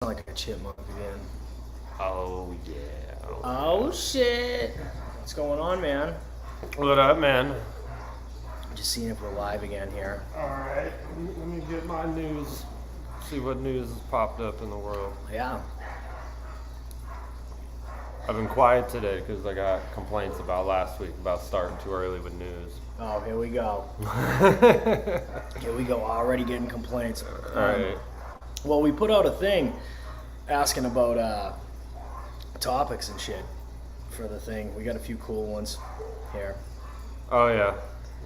Like a chipmunk again. Oh yeah. Oh shit! What's going on, man? What up, man? Just seeing if we're live again here. All right, let me get my news. See what news has popped up in the world. Yeah. I've been quiet today because I got complaints about last week about starting too early with news. Oh, here we go. Here we go. Already getting complaints. All right. Well, we put out a thing asking about topics and shit for the thing. We got a few cool ones here. Oh yeah,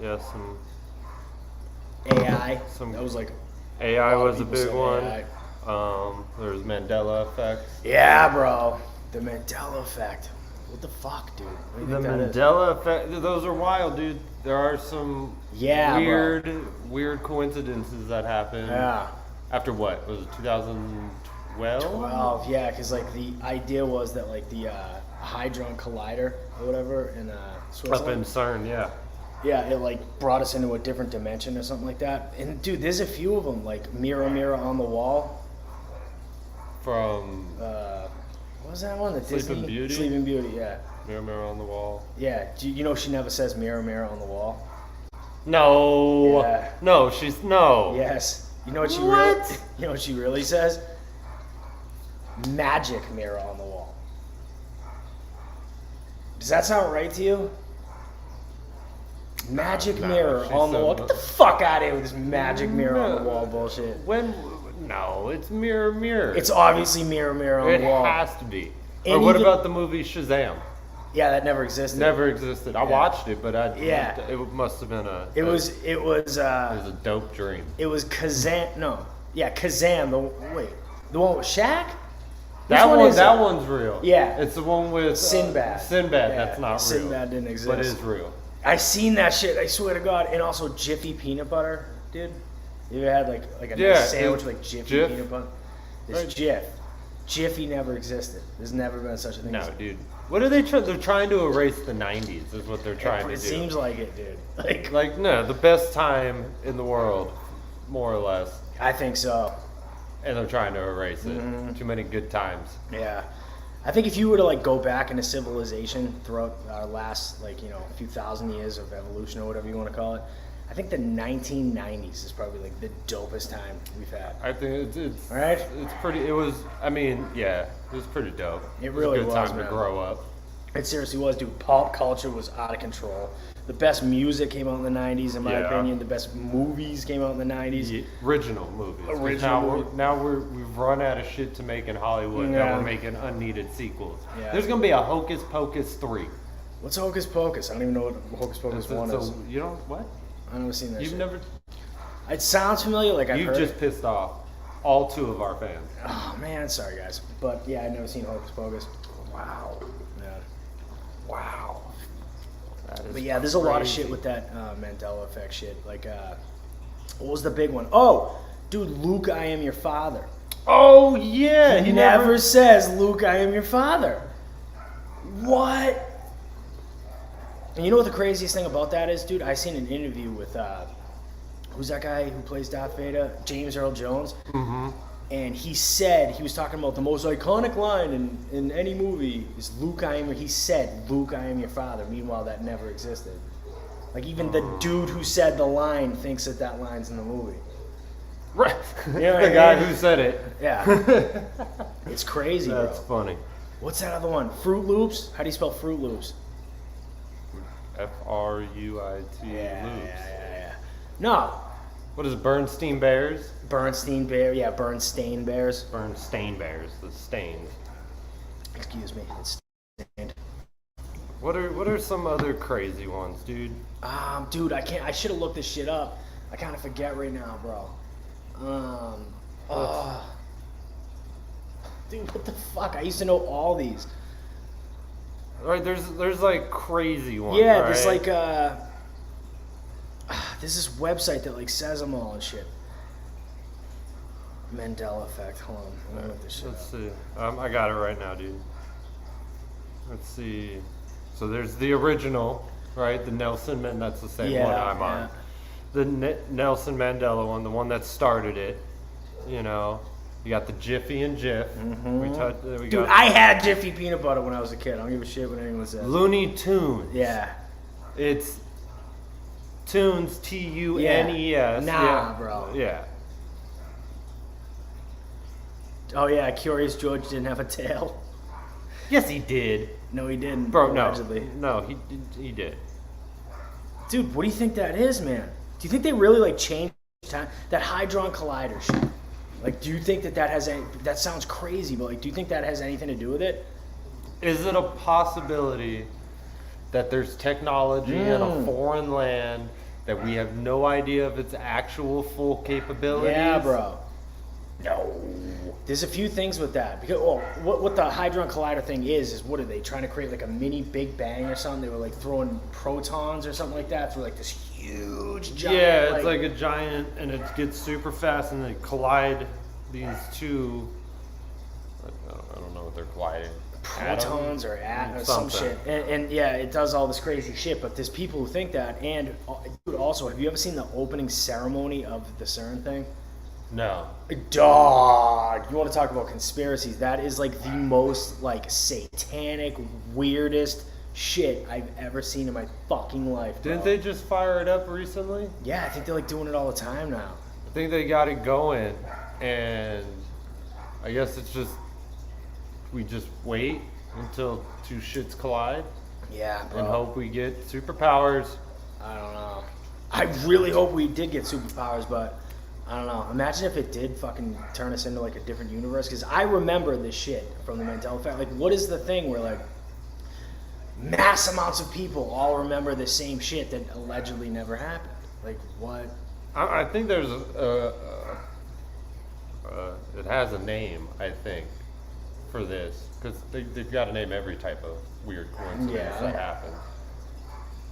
yeah. Some AI. Some- That was like AI was a people big said one. AI. There's Mandela Effect. Yeah, bro. The Mandela Effect. What the fuck, dude? What do you The think that is? Mandela Effect. Those are wild, dude. There are some Yeah, weird coincidences that happen. Yeah. After what? Was it 2012? 12, yeah, because like the idea was that like the Hadron Collider or whatever in Up Switzerland, in CERN, yeah. yeah, it like brought us into a different dimension or something like that. And dude, there's a few of them, like Mirror, Mirror on the Wall. From What was that one? The Sleeping Disney? Beauty? Sleeping Beauty, yeah. Mirror, Mirror on the Wall. Yeah, you know she never says Mirror, Mirror on the Wall? No. Yeah. No, she's no. Yes. You know what she What? really? You know what she really says? Magic mirror on the wall. Does that sound right to you? Magic Nah, mirror she on the said wall. no. Get the fuck out of here with this magic mirror on the wall bullshit. When? No, it's Mirror, Mirror. It's obviously mirror, mirror on It the wall. has to be. And Or what even- about the movie Shazam? Yeah, that never existed. Never existed. I watched it, but Yeah. it must have been a. It was It was a dope dream. Kazam. No, yeah, Kazam. The one with Shaq. That Which one, is that it? one's real. Yeah. It's the one with Sinbad. Sinbad, Yeah, that's not real. Sinbad didn't exist. But it is real. I seen that shit. I swear to God. And also Jiffy peanut butter, dude. You ever had like a Yeah, nice sandwich with like Jiffy Jif. peanut butter? This Right. Jif. Jiffy never existed. There's never been such a thing. No, as dude. What are they trying? They're trying to erase the '90s. Is what they're trying to It do. seems like it, dude. Like no, the best time in the world, more or less, I think so. and they're trying to erase it. Mm-hmm. Too many good times. Yeah. I think if you were to like go back into civilization throughout our last few thousand years of evolution or whatever you want to call it, I think the 1990s is probably like the dopest time we've had. I think it's All right? It's pretty. It was. I mean, yeah, it was pretty dope. It really was a good was, time man. to grow up. It seriously was, dude. Pop culture was out of control. The best music came out in the 90s, in my Yeah. opinion. The best movies came out in the 90s. The original movies. 'Cause Original movie. Now we've run out of shit to make in Hollywood. Yeah. Now we're making unneeded sequels. Yeah. There's gonna be a Hocus Pocus 3. What's Hocus Pocus? I don't even know what Hocus Pocus 1 is. You know what? I've never seen that You've shit. never. It sounds familiar, like I've You've heard just it. pissed off all two of our fans. Oh, man, sorry, guys. But, yeah, I've never seen Hocus Pocus. Wow. Yeah. Wow. That is But yeah, there's a lot of shit crazy. with that Mandela Effect shit. Like, what was the big one? Oh, dude, Luke, I am your father. Oh yeah, He never says, Luke, I am your father. What? And you know what the craziest thing about that is, dude? I seen an interview with, who's that guy who plays Darth Vader? James Earl Jones. Mm-hmm. And he said, he was talking about the most iconic line in any movie is Luke, I am your, he said, Luke, I am your father. Meanwhile, that never existed. Like, even the dude who said the line thinks that line's in the movie. Right. You know what The I guy mean? who said it. Yeah. It's crazy, That's bro. funny. What's that other one? Fruit Loops? How do you spell Fruit Loops? Fruity Yeah. No. What is it, Bernstein Bears? Bernstein Bear. Yeah, Bernstein Bears. Bernstein Bears, the stains. Excuse me. It's stained. What are some other crazy ones, dude? Dude, I can't. I should have looked this shit up. I kind of forget right now, bro. Dude, what the fuck? I used to know all these. Right, there's like crazy ones. Yeah, right? there's like there's this website that like says them all and shit. Mandela Effect. Hold on, let me look this shit Let's up. see. I got it right now, dude. Let's see. So there's the original, right? The Nelson Man. That's the same one I'm yeah. on. The Nelson Mandela one, the one that started it. You know, You got the Jiffy and Jif. Mm-hmm. We Dude, got I had Jiffy peanut butter when I was a kid. I don't give a shit what anyone says. Looney Tunes. Yeah. It's Tunes, Tunes. Nah, bro. Yeah. Oh yeah, Curious George didn't have a tail. Yes, he did. No, he didn't. Bro, allegedly. no, he did. Dude, what do you think that is, man? Do you think they really like changed time? That Hadron Collider shit. Like, do you think that has any? That sounds crazy, but like, do you think that has anything to do with it? Is it a possibility that there's technology in a foreign land that we have no idea of its actual full capabilities? Yeah, bro. No. There's a few things with that. Because what the Hadron Collider thing is what are they trying to create, like a mini Big Bang or something? They were like throwing protons or something like that through like this huge giant. Yeah, it's like a giant, and it gets super fast, and they collide these two. I don't know what they're colliding. Protons or some shit. And yeah, it does all this crazy shit. But there's people who think that. And dude, also, have you ever seen the opening ceremony of the CERN thing? No. Dog, you want to talk about conspiracies? That is like the most like satanic, weirdest shit I've ever seen in my fucking life. Bro. Didn't they just fire it up recently? Yeah, I think they're like doing it all the time now. I think they got it going, and I guess it's just we just wait until two shits collide. Yeah, bro. And hope we get superpowers. I don't know. I really hope we did get superpowers, but I don't know. Imagine if it did fucking turn us into like a different universe. Because I remember this shit from the Mandela Effect. Like, what is the thing where like mass amounts of people all remember the same shit that allegedly never happened? Like, what? I think there's it has a name, I think, for this. Because they've got to name every type of weird coincidence that happens.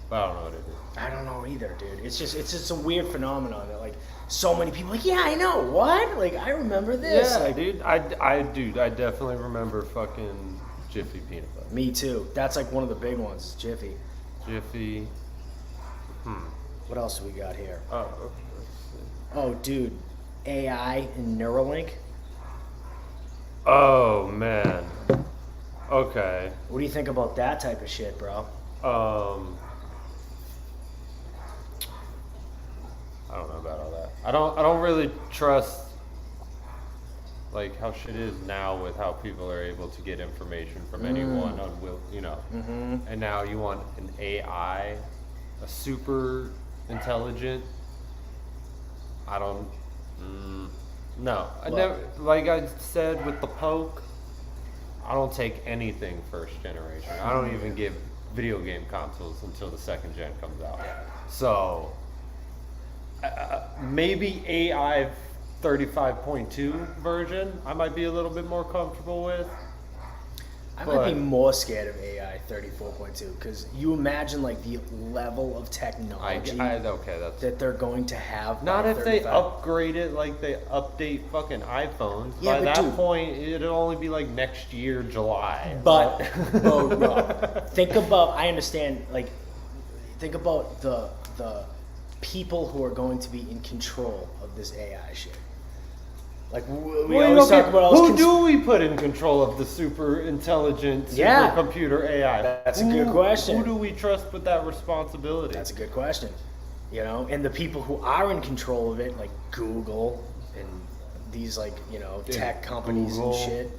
But I don't know what it is. I don't know either, dude. It's just a weird phenomenon that like so many people are like, yeah, I know. What? Like, I remember this. Yeah, like, dude. I definitely remember fucking Jiffy peanut butter. Me too. That's like one of the big ones, Jiffy. Jiffy. What else do we got here? Oh, let's see. Oh, dude, AI and Neuralink. Oh man. Okay. What do you think about that type of shit, bro? I don't know about all that. I don't really trust like how shit is now with how people are able to get information from anyone on will, you know. And now you want an AI, a super intelligent. I don't. No, I never. Like I said with the poke, I don't take anything first generation. I don't even give video game consoles until the second gen comes out. So. Maybe AI 35.2 version I might be a little bit more comfortable with. I might be more scared of AI 34.2 because you imagine like the level of technology that they're going to have. Not if they upgrade it like they update fucking iPhones. Yeah, by that point, it'll only be like next year, July. But think about. I understand. Like, think about the people who are going to be in control of this AI shit. Like we always talk about all who do we put in control of the super intelligent supercomputer AI? That's a good question. Who do we trust with that responsibility? That's a good question. You know, and the people who are in control of it, like Google and these like, you know, tech companies Google and shit.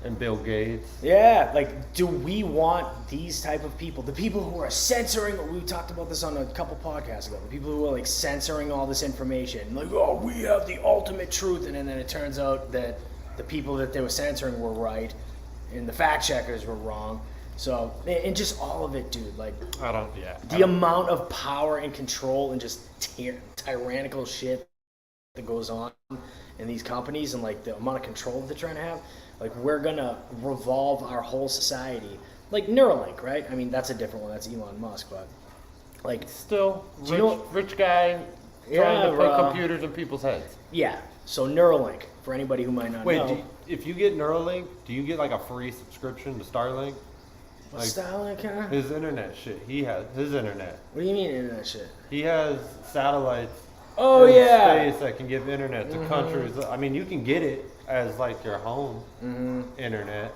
And Bill Gates. Yeah, like do we want these type of people, the people who are censoring, we talked about this on a couple podcasts ago, the people who are like censoring all this information, like, oh, we have the ultimate truth, and then it turns out that the people that they were censoring were right and the fact checkers were wrong. So, and just all of it, dude, like the amount of power and control and just tyrannical shit that goes on in these companies and like the amount of control that they're trying to have, like we're gonna revolve our whole society like Neuralink, right? I mean, that's a different one, that's Elon Musk, but like still rich guy trying to put computers in people's heads. Yeah, so Neuralink, for anybody who might not know. Wait, if you get Neuralink, do you get like a free subscription to Starlink? Like, Starlink, his internet shit. He has his internet. What do you mean internet shit? He has satellites. Oh, space that can give internet to countries. I mean, you can get it. as like your home internet.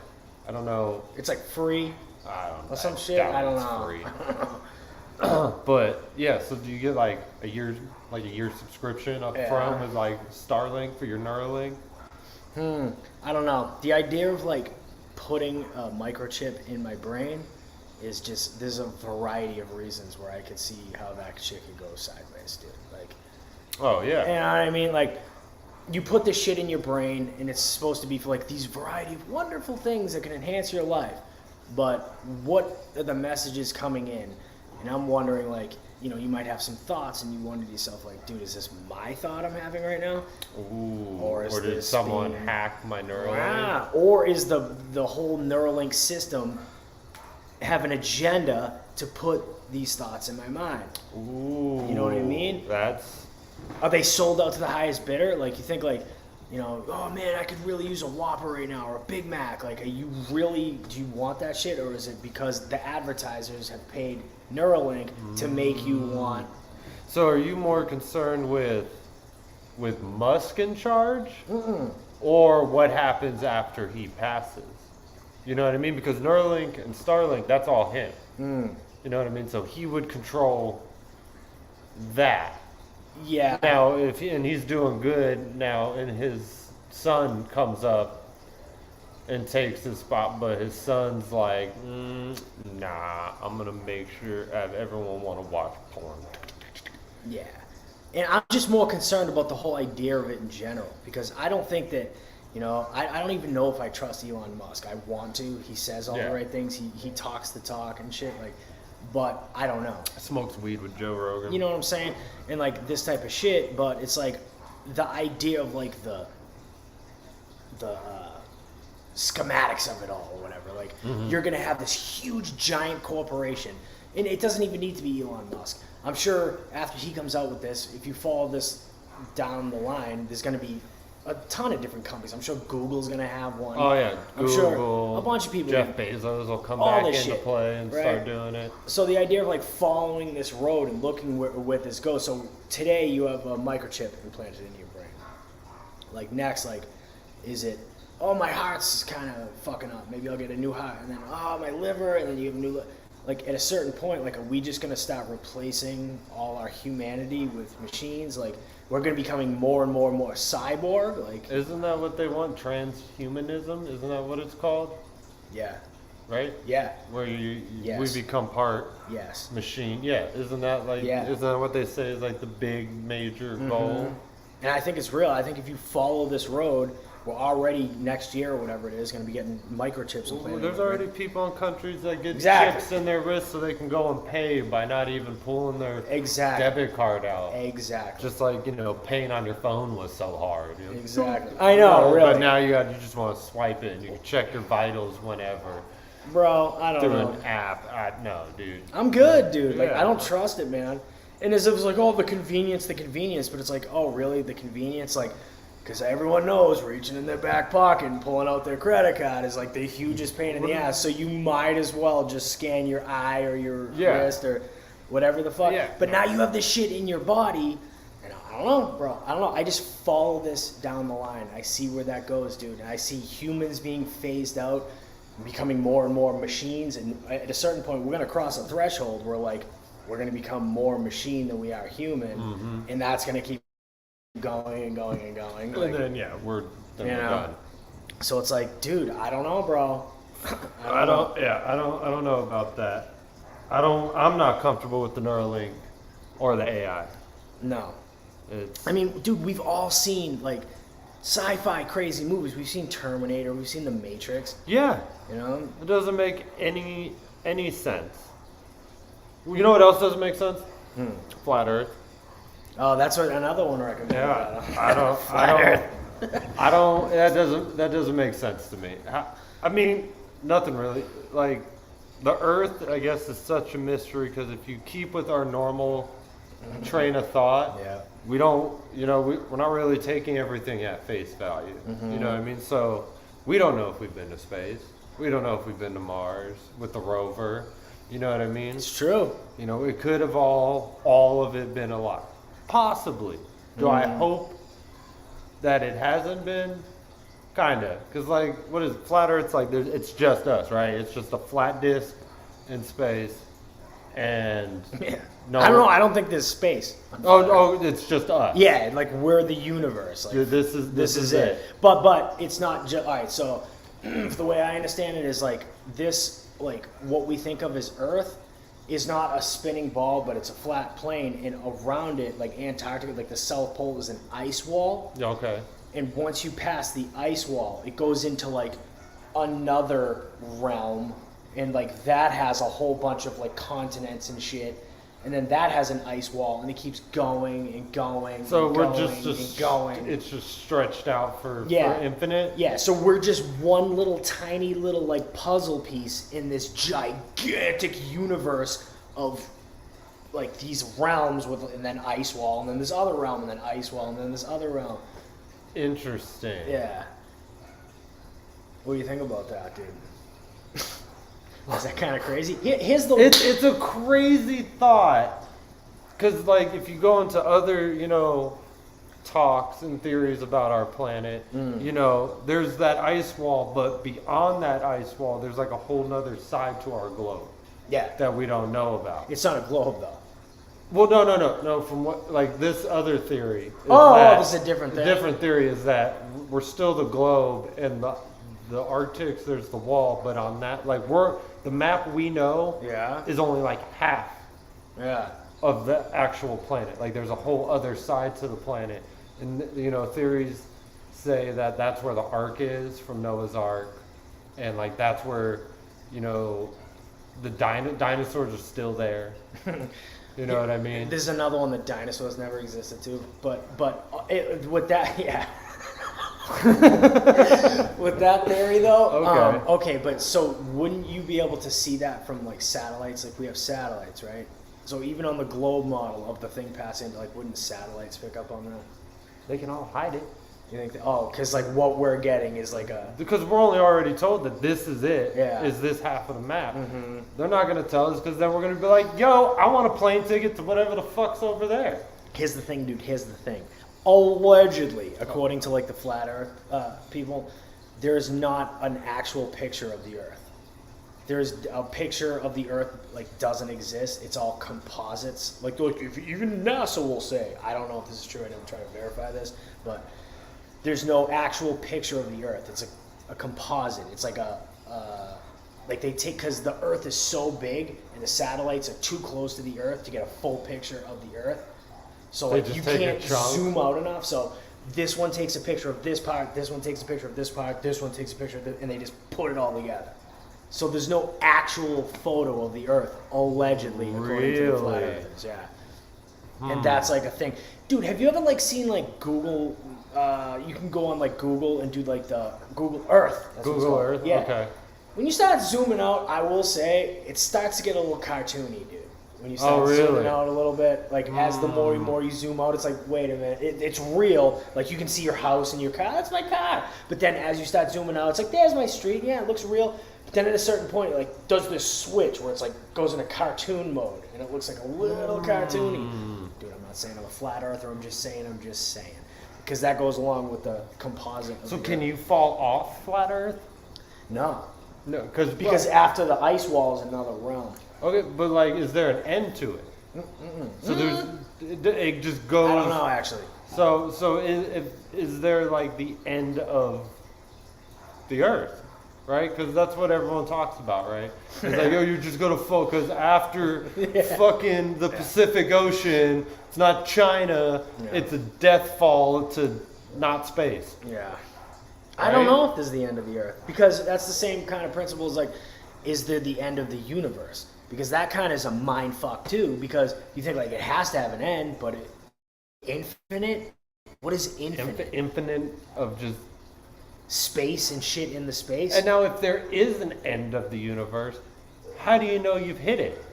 I don't know. It's like free I don't know. or some shit. I don't know. But yeah, so do you get like a year subscription up front with like Starlink for your Neuralink? I don't know. The idea of like putting a microchip in my brain is just, there's a variety of reasons where I could see how that shit could go sideways, dude. Like, Oh yeah. you know what I mean? Like, you put this shit in your brain and it's supposed to be for like these variety of wonderful things that can enhance your life. But what are the messages coming in? And I'm wondering, like, you know, you might have some thoughts and you wonder to yourself, like, dude, is this my thought I'm having right now? Ooh. Or is did this someone being- hack my Neuralink? Ah, or is the whole Neuralink system have an agenda to put these thoughts in my mind? Ooh. You know what I mean? That's Are they sold out to the highest bidder? Like, you think, like, you know, oh man, I could really use a Whopper right now or a Big Mac. Like, do you want that shit? Or is it because the advertisers have paid Neuralink to make you want? So are you more concerned with Musk in charge? Or what happens after he passes? You know what I mean? Because Neuralink and Starlink, that's all him. You know what I mean? So he would control that. Yeah. Now, and he's doing good now, and his son comes up and takes his spot, but his son's like, nah, I'm gonna make sure everyone want to watch porn. Yeah. And I'm just more concerned about the whole idea of it in general, because I don't think that, you know, I don't even know if I trust Elon Musk. I want to. He says all the right things. He talks the talk and shit, like, but I don't know. Smokes weed with Joe Rogan. You know what I'm saying? And like this type of shit, but it's like the idea of like the schematics of it all or whatever. Like, you're gonna have this huge giant corporation, and it doesn't even need to be Elon Musk. I'm sure after he comes out with this, if you follow this down the line, there's gonna be a ton of different companies. I'm sure Google's gonna have one. Oh yeah, I'm Google, sure a bunch of people. Jeff Bezos will come all back this into shit, play and right? start doing it. So the idea of like following this road and looking where this goes. So today you have a microchip implanted in your brain. Like next, like, is it, oh, my heart's kind of fucking up, maybe I'll get a new heart, and then, oh, my liver, and then you have a new like, at a certain point, like, are we just gonna start replacing all our humanity with machines? Like, we're gonna be becoming more and more and more cyborg? Like, Isn't that what they want? Transhumanism? Isn't that what it's called? yeah, Right? yeah, Where we Yes. become part yes. machine. Yeah, isn't that like? Yeah. Isn't that what they say is like the big major goal? And I think it's real. I think if you follow this road, we're already next year or whatever it is going to be getting microchips implanted. Well, there's already people in countries that get Exactly. chips in their wrists so they can go and pay by not even pulling their Exactly. debit card out. Exactly. Just like, you know, paying on your phone was so hard. You know? Exactly. I know, really. But now you just want to swipe it and you can check your vitals whenever Bro, I don't through know. an app. No, dude. I'm good, dude. Like, Yeah. I don't trust it, man. And as it was like, oh, the convenience, but it's like, oh, really? The convenience? Like, because everyone knows reaching in their back pocket and pulling out their credit card is like the hugest pain in the ass. So you might as well just scan your eye or your wrist or whatever the fuck. Yeah. But now you have this shit in your body. And I don't know, bro. I don't know. I just follow this down the line. I see where that goes, dude. And I see humans being phased out, becoming more and more machines. And at a certain point, we're going to cross a threshold where, like, we're going to become more machine than we are human. And that's going to keep going and going and going. And then, we're done. So it's like, dude, I don't know, bro. I don't know about that. I'm not comfortable with the Neuralink or the AI. No. It's I mean, dude, we've all seen, like, sci-fi crazy movies. We've seen Terminator. We've seen The Matrix. yeah. You know? It doesn't make any sense. You know what else doesn't make sense? Flat Earth. Oh, that's what another one recommended. Yeah, I Flat don't. That doesn't make sense to me. I mean, nothing really. Like, the Earth, I guess, is such a mystery because if you keep with our normal train of thought, Yeah. we don't. You know, we're not really taking everything at face value. You know what I mean? So we don't know if we've been to space. We don't know if we've been to Mars with the rover. You know what I mean? It's true. You know, it could have all of it been a lot. Possibly. Do I hope that it hasn't been? Kinda, because like, what is it? Flat Earth's like, it's just us, right? It's just a flat disk in space, and Yeah. no, I don't know. I don't think there's space. Oh, it's just us. Yeah, like we're the universe. Like, This is it. But it's not just all right. So the way I understand it is like this, like what we think of as Earth is not a spinning ball, but it's a flat plane, and around it, like Antarctica, like the South Pole is an ice wall. Yeah, okay. And once you pass the ice wall, it goes into like another realm, and like that has a whole bunch of like continents and shit, and then that has an ice wall, and it keeps going and going. So and we're going just and going. It's just stretched out for infinite. Yeah, so we're just one little tiny little like puzzle piece in this gigantic universe of like these realms with, and then ice wall, and then this other realm, and then ice wall, and then this other realm. Interesting. Yeah. What do you think about that, dude? Is that kind of crazy? Here's the. It's a crazy thought, because like if you go into other talks and theories about our planet, there's that ice wall, but beyond that ice wall, there's like a whole nother side to our globe. Yeah. That we don't know about. It's not a globe though. Well, no. From what, like this other theory. This is a different thing. The different theory is that we're still the globe, and the Arctic, there's the wall, but on that, like the map we know, is only like half. Yeah. Of the actual planet. Like there's a whole other side to the planet, and theories say that that's where the Ark is from Noah's Ark, and like that's where the dinosaurs are still there. You know what I mean? There's another one that dinosaurs never existed too, but with that, yeah. With that theory though, okay, but so wouldn't you be able to see that from like satellites? Like we have satellites, right? So even on the globe model of the thing passing, like wouldn't satellites pick up on that? They can all hide it. You think? Because like what we're getting is like a. Because we're only already told that this is it. Yeah. Is this half of the map? Mm-hmm. They're not going to tell us, because then we're going to be like, yo, I want a plane ticket to whatever the fuck's over there. Here's the thing, dude. Here's the thing. Allegedly, according to like the flat Earth people, there's not an actual picture of the Earth. There's a picture of the Earth like doesn't exist. It's all composites. Like if even NASA will say, I don't know if this is true. I never try to verify this, but there's no actual picture of the Earth. It's a composite. It's like like they take, because the Earth is so big and the satellites are too close to the Earth to get a full picture of the Earth. So like you can't zoom out enough. So this one takes a picture of this part. This one takes a picture of this part. This one takes a picture of this, and they just put it all together. So there's no actual photo of the Earth, allegedly, according to the flat earthers. Yeah. And that's like a thing. Dude, have you ever like seen like Google? You can go on like Google and do like the Google Earth. That's Google Earth? Yeah. Okay. When you start zooming out, I will say, it starts to get a little cartoony, dude. When you start zooming out a little bit, like as the more you zoom out, it's like, wait a minute, it's real. Like you can see your house and your car, that's my car. But then as you start zooming out, it's like, there's my street, yeah, it looks real. But then at a certain point, it like does this switch where it's like goes into cartoon mode, and it looks like a little cartoony. Dude, I'm not saying I'm a flat earther, I'm just saying. Because that goes along with the composite. So can you fall off flat Earth? No. No, because after the ice wall is another realm. Okay, but like, is there an end to it? So it just goes. I don't know, actually. So is there like the end of the Earth, right? Because that's what everyone talks about, right? It's like, yo, you're just gonna focus after fucking the Pacific Ocean. It's not China. Yeah. It's a death fall to not space. Yeah. I don't know if this is the end of the Earth, because that's the same kind of principle as like, is there the end of the universe? Because that kind of is a mind fuck too, because you think like it has to have an end, but infinite? What is infinite? Infinite of just space and shit in the space. And now if there is an end of the universe, how do you know you've hit it?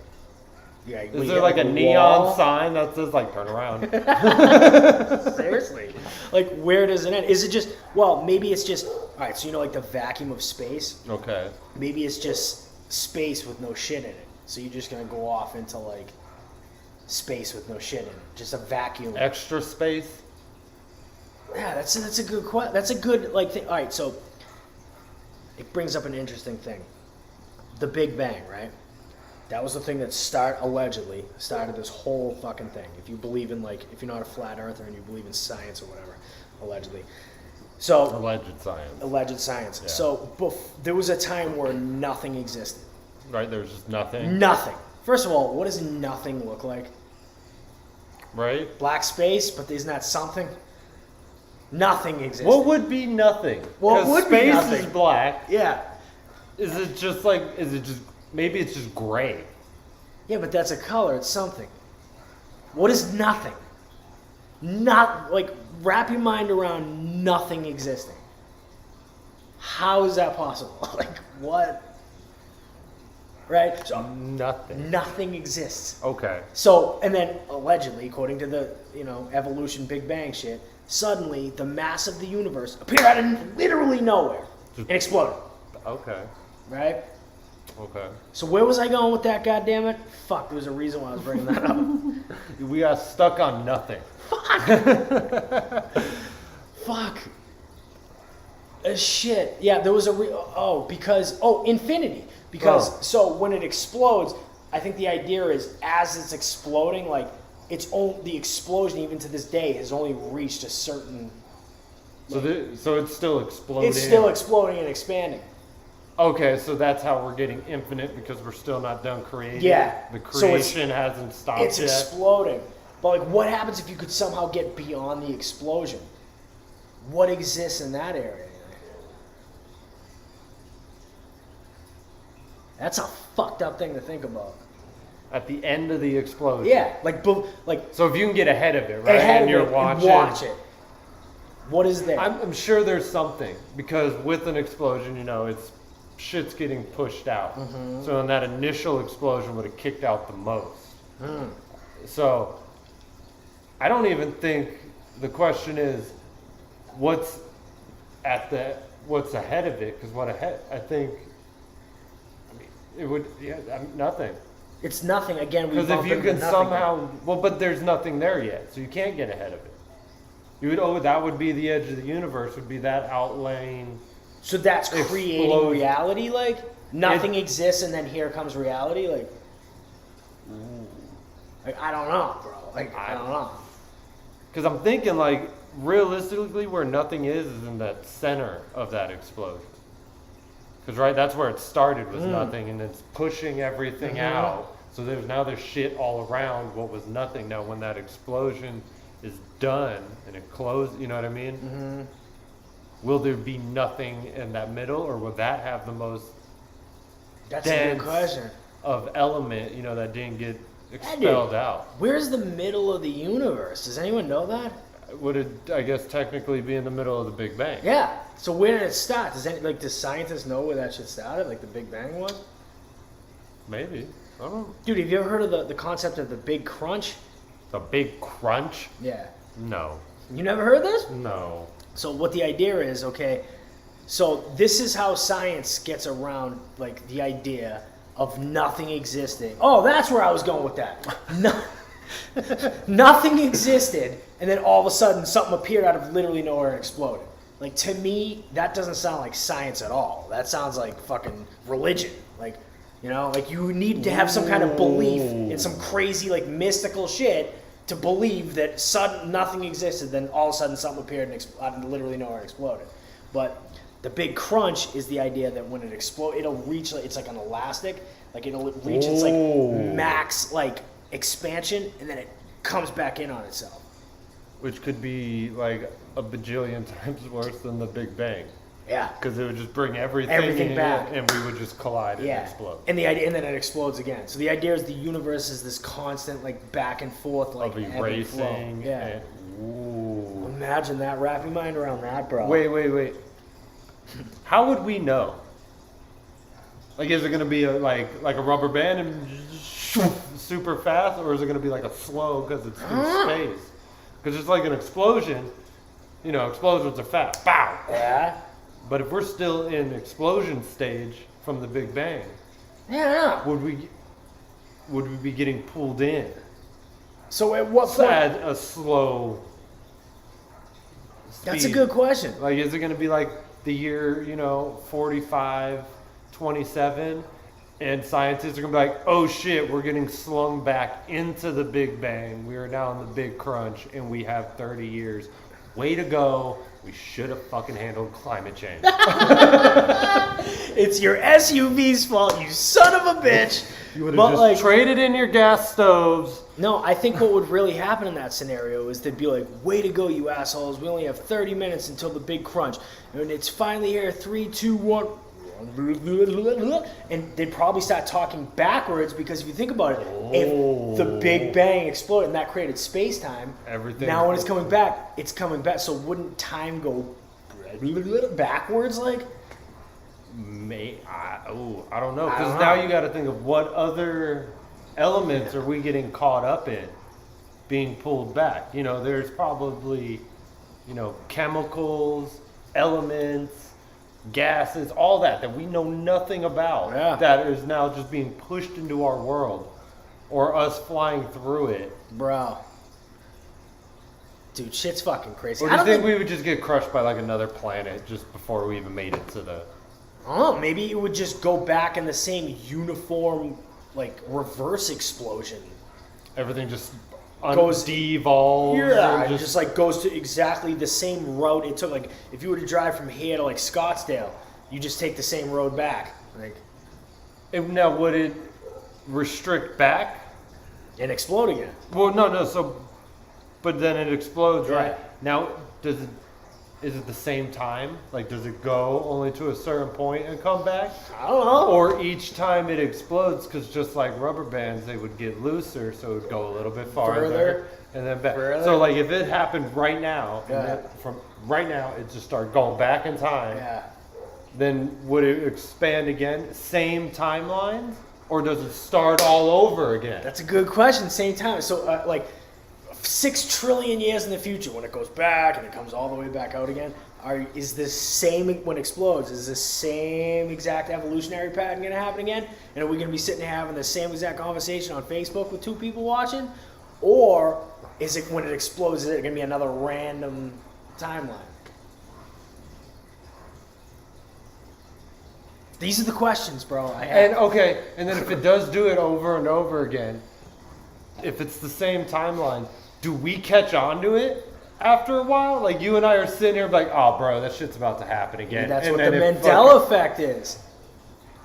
Yeah, is there like a neon sign that says like turn around? Seriously. Like where does it end? Is it just, well, maybe it's just, all right, so you know like the vacuum of space? Okay. Maybe it's just space with no shit in it. So you're just going to go off into like space with no shit in it. Just a vacuum. Extra space? Yeah, that's a good question. That's a good like thing. All right, so it brings up an interesting thing. The Big Bang, right? That was the thing that allegedly started this whole fucking thing. If you believe in like, if you're not a flat earther and you believe in science or whatever, allegedly. So Alleged science. alleged science. Yeah. So there was a time where nothing existed. Right, there's just nothing. Nothing. First of all, what does nothing look like? Right? Black space, but isn't that something? Nothing exists. What would be nothing? What would be space nothing? is black. Yeah. Is it just maybe it's just gray? Yeah, but that's a color. It's something. What is nothing? Not like wrap your mind around nothing existing. How is that possible? Like what? Right? So Nothing. nothing exists. Okay. So, and then allegedly, according to the, evolution Big Bang shit, suddenly the mass of the universe appeared out of literally nowhere and exploded. Okay. Right? Okay. So where was I going with that, goddammit? Fuck, there was a reason why I was bringing that up. We got stuck on nothing. Fuck. Shit. Yeah, there was infinity. Because, so when it explodes, I think the idea is as it's exploding, like, the explosion, even to this day, has only reached a certain... So it's still exploding. It's still exploding and expanding. Okay, so that's how we're getting infinite because we're still not done creating. Yeah. The So creation hasn't stopped It's yet. exploding. But, like, what happens if you could somehow get beyond the explosion? What exists in that area? That's a fucked up thing to think about. At the end of the explosion. Yeah, like So if you can get ahead of it, right? ahead and of you're it watching. and watch it. What is there? I'm sure there's something because with an explosion, it's shit's getting pushed out. Mm-hmm. So in that initial explosion would have kicked out the most. Mm. So I don't even think the question is what's ahead of it, because I think it would nothing. It's nothing. Again, we Because bump if you into can nothing. somehow, but there's nothing there yet, so you can't get ahead of it. That would be the edge of the universe. Would be that outlaying. So that's creating explosion. reality. Like nothing exists, and then here comes reality. Like I don't know, bro. Like I don't know. Because I'm thinking, like, realistically, where nothing is in that center of that explosion. Because, right, that's where it started, was nothing, and it's pushing everything out. So there's shit all around what was nothing. Now, when that explosion is done and it closed, you know what I mean? Mm-hmm. Will there be nothing in that middle, or will that have the most That's a good dense question. of element, that didn't get expelled out? Where's the middle of the universe? Does anyone know that? Would it, I guess, technically be in the middle of the Big Bang? Yeah. So where did it start? Does scientists know where that shit started? Like the Big Bang was? Maybe. I don't know. Dude, have you ever heard of the concept of the Big Crunch? The Big Crunch? Yeah. No. You never heard this? No. So what the idea is, okay, so this is how science gets around, like, the idea of nothing existing. Oh, that's where I was going with that. Nothing existed, and then all of a sudden something appeared out of literally nowhere and exploded. Like, to me, that doesn't sound like science at all. That sounds like fucking religion. Like, like you need to have some kind of belief in some crazy, like, mystical shit to believe that nothing existed, then all of a sudden something appeared and out of literally nowhere and exploded. But the Big Crunch is the idea that when it explodes, it'll reach, it's like an elastic, like it'll reach its like max like expansion, and then it comes back in on itself. Which could be like a bajillion times worse than the Big Bang. Yeah. Because it would just bring everything in, back, and we would just collide and yeah. explode. And the idea, and then it explodes again. So the idea is the universe is this constant like back and forth, like Of erasing. and flow. Yeah. Ooh. Imagine that. Wrap your mind around that, bro. Wait. How would we know? Like, is it going to be like a rubber band and super fast, or is it going to be like a slow because it's through space? Because it's like an explosion. Explosions are fast. Bow. Yeah. But if we're still in explosion stage from the Big Bang, Yeah. would we be getting pulled in? So at what point? A slow That's a good question. Like, is it going to be like the year, 4527, and scientists are going to be like, oh shit, we're getting slung back into the Big Bang. We are now in the Big Crunch, and we have 30 years. Way to go. We should have fucking handled climate change. It's your SUV's fault, you son of a bitch. You would have just traded in your gas stoves. No, I think what would really happen in that scenario is they'd be like, way to go, you assholes. We only have 30 minutes until the big crunch. And it's finally here, 3, 2, 1. And they'd probably start talking backwards because if you think about it, if the Big Bang exploded and that created space-time, now when it's coming back, so wouldn't time go backwards like? I don't know. Because now you got to think of what other elements are we getting caught up in being pulled back. There's probably, chemicals, elements, gases, all that we know nothing about that is now just being pushed into our world or us flying through it. Bro. Dude, shit's fucking crazy. Or do you think we would just get crushed by like another planet just before we even made it to the... Oh, maybe it would just go back in the same uniform, like, reverse explosion. Everything just goes devolves. Yeah, it just like goes to exactly the same route it took. Like, if you were to drive from here to like Scottsdale, you just take the same road back. Like, now would it restrict back and explode again? Well, no. So, but then it explodes, right? Now, is it the same time? Like, does it go only to a certain point and come back? I don't know. Or each time it explodes, because just like rubber bands, they would get looser, so it would go a little bit farther and then back. So, like, if it happened right now, from right now, it just started going back in time. Yeah. Then would it expand again? Same timelines, or does it start all over again? That's a good question. Same time. So, like, 6 trillion years in the future, when it goes back and it comes all the way back out again, is this same, when it explodes, is this same exact evolutionary pattern going to happen again? And are we going to be sitting there having the same exact conversation on Facebook with 2 people watching? Or is it, when it explodes, is it going to be another random timeline? These are the questions, bro. And then if it does do it over and over again, if it's the same timeline, do we catch on to it after a while? Like, you and I are sitting here like, oh, bro, that shit's about to happen again. That's what the Mandela Effect is.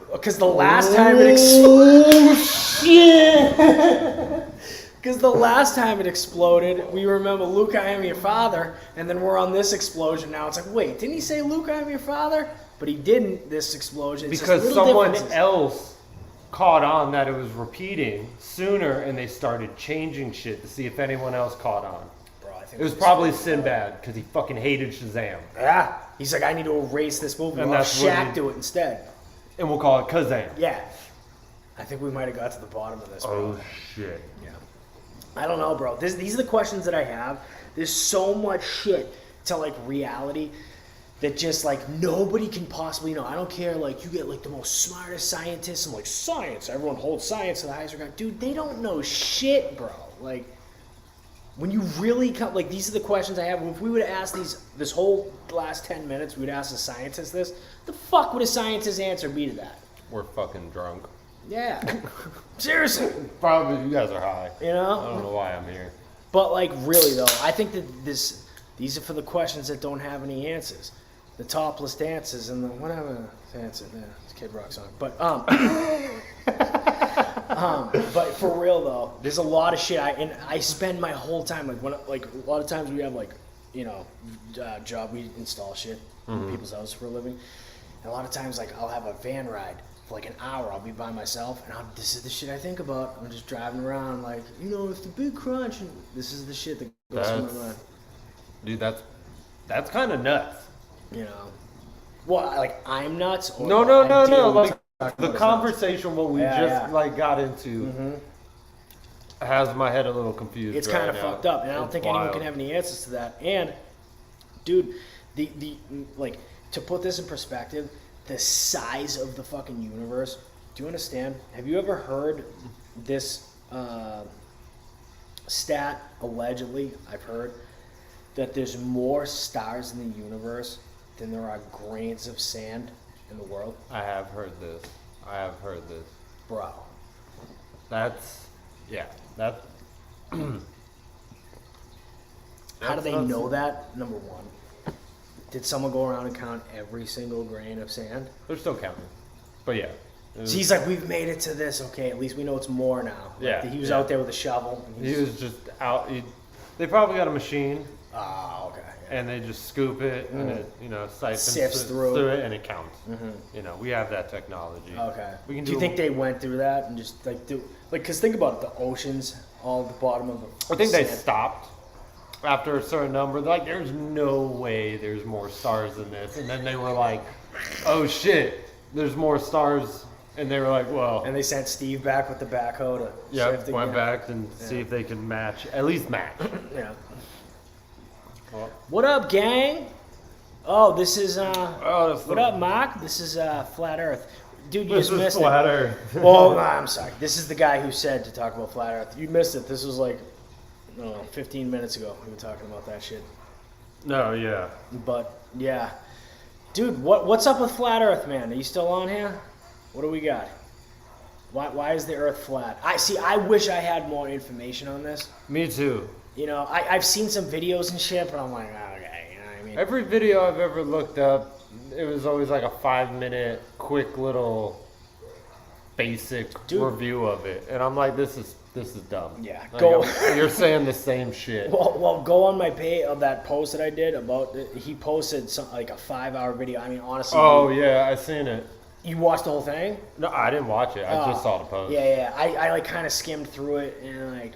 Because the last time it exploded... shit! Because the last time it exploded, we remember, Luke, I am your father, and then we're on this explosion now. It's like, wait, didn't he say, Luke, I am your father? But he didn't, this explosion. It's because someone else caught on that it was repeating sooner, and they started changing shit to see if anyone else caught on. Bro, I think it was probably Sinbad, because he fucking hated Shazam. Yeah. He's like, I need to erase this movie. And that's Shaq do it instead. And we'll call it Kazam. Yeah. I think we might have got to the bottom of this, bro. Oh, shit. Yeah. I don't know, bro. These are the questions that I have. There's so much shit to, like, reality that just, like, nobody can possibly know. I don't care, like, you get, like, the most smartest scientists and, like, science. Everyone holds science to the highest regard. Dude, they don't know shit, bro. Like, when you really come, like, these are the questions I have. If we would have asked this whole last 10 minutes, we would ask a scientist this, the fuck would a scientist's answer be to that? We're fucking drunk. Yeah. Seriously. Probably you guys are high. You know? I don't know why I'm here. But, like, really, though, I think that these are for the questions that don't have any answers. The topless dances and the whatever answer. Yeah, it's a Kid Rock song. But but for real though, there's a lot of shit. I spend my whole time a lot of times we have job, we install shit in people's houses for a living. And a lot of times like I'll have a van ride for like an hour. I'll be by myself and this is the shit I think about. I'm just driving around like it's the big crunch and this is the shit that goes through my mind. Dude, that's kind of nuts. What, like I'm nuts? Or no. Like the conversation what we like got into has my head a little confused. It's kind of fucked up, and I don't think anyone can have any answers to that. And, dude, the like to put this in perspective, the size of the fucking universe. Do you understand? Have you ever heard this stat? Allegedly, I've heard. that there's more stars in the universe than there are grains of sand in the world? I have heard this. Bro. That's, yeah, that. How do they know that? Number one. Did someone go around and count every single grain of sand? They're still counting. But yeah. So he's like, we've made it to this. Okay, at least we know it's more now. Yeah. He was out there with a shovel. And He was just out. They probably got a machine, Oh, okay. Yeah. and they just scoop it, and it, siphons Sifts through. it, and it counts. We have that technology. Okay. We can do you think they went through that and just because think about it, the oceans, all at the bottom of the I think they sand. stopped after a certain number. They're like, there's no way there's more stars than this. And then they were like, oh shit, there's more stars. And they were like, well. And they sent Steve back with the backhoe to shift again. Went back and see if they could match, at least match. Yeah. Well, What up, gang? Oh, this is that's what up, Mark? This is Flat Earth. Dude, you This just is missed Flat it. Earth. Well, I'm sorry. This is the guy who said to talk about Flat Earth. You missed it. This was like, I don't know, 15 minutes ago. We were talking about that shit. No, yeah. But yeah, dude, what's up with Flat Earth, man? Are you still on here? What do we got? Why is the Earth flat? I wish I had more information on this. Me too. I've seen some videos and shit, but I'm like, oh, okay, you know what I mean? Every video I've ever looked up, it was always like a 5-minute, quick little, basic review of it, and I'm like, this is dumb. Yeah, like, you're saying the same shit. Well, go on my page of that post that I did about it. He posted like a 5-hour video. I mean, honestly. Oh yeah, I seen it. You watched the whole thing? No, I didn't watch it. I just saw the post. Yeah. I like kind of skimmed through it and like,